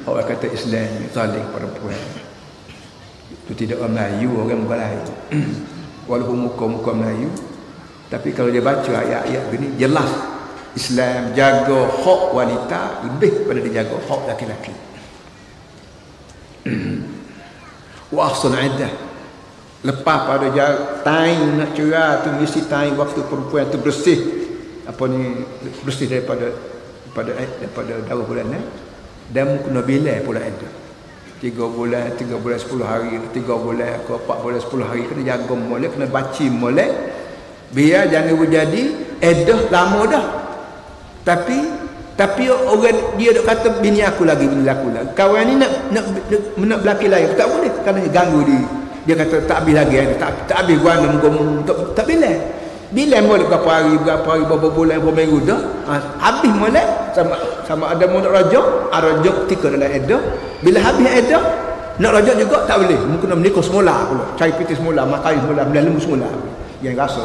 Orang kata Islam ni zalim perempuan. Itu tidak orang Melayu, orang Melayu. Walaupun muka-muka Melayu, tapi kalau dia baca ayat-ayat begini jelas Islam jaga hak wanita lebih pada dia jaga hak laki-laki. Wa ahsan iddah. Lepas pada time nak cerai tu mesti time waktu perempuan tu bersih apa ni, bersih daripada darah bulanan, dan kena bilai pula iddah. 3 bulan 10 hari, 3 bulan ke 4 bulan 10 hari kena jaga molek, kena baci molek biar jangan berjadi iddah lama dah. Tapi orang dia dok kata bini aku lagi, kawan ni nak belaki lain tak boleh kerana ganggu dia kata tak habis lagi, tak habis gua nak tak bila molek berapa hari berapa bulan berapa minggu dah habis molek sama ada mau nak rajak ketika dalam iddah. Bila habis iddah nak rajak juga tak boleh, mungkin nak menikah semula pula, cari piti semula, makai semula, lembu semula yang rasa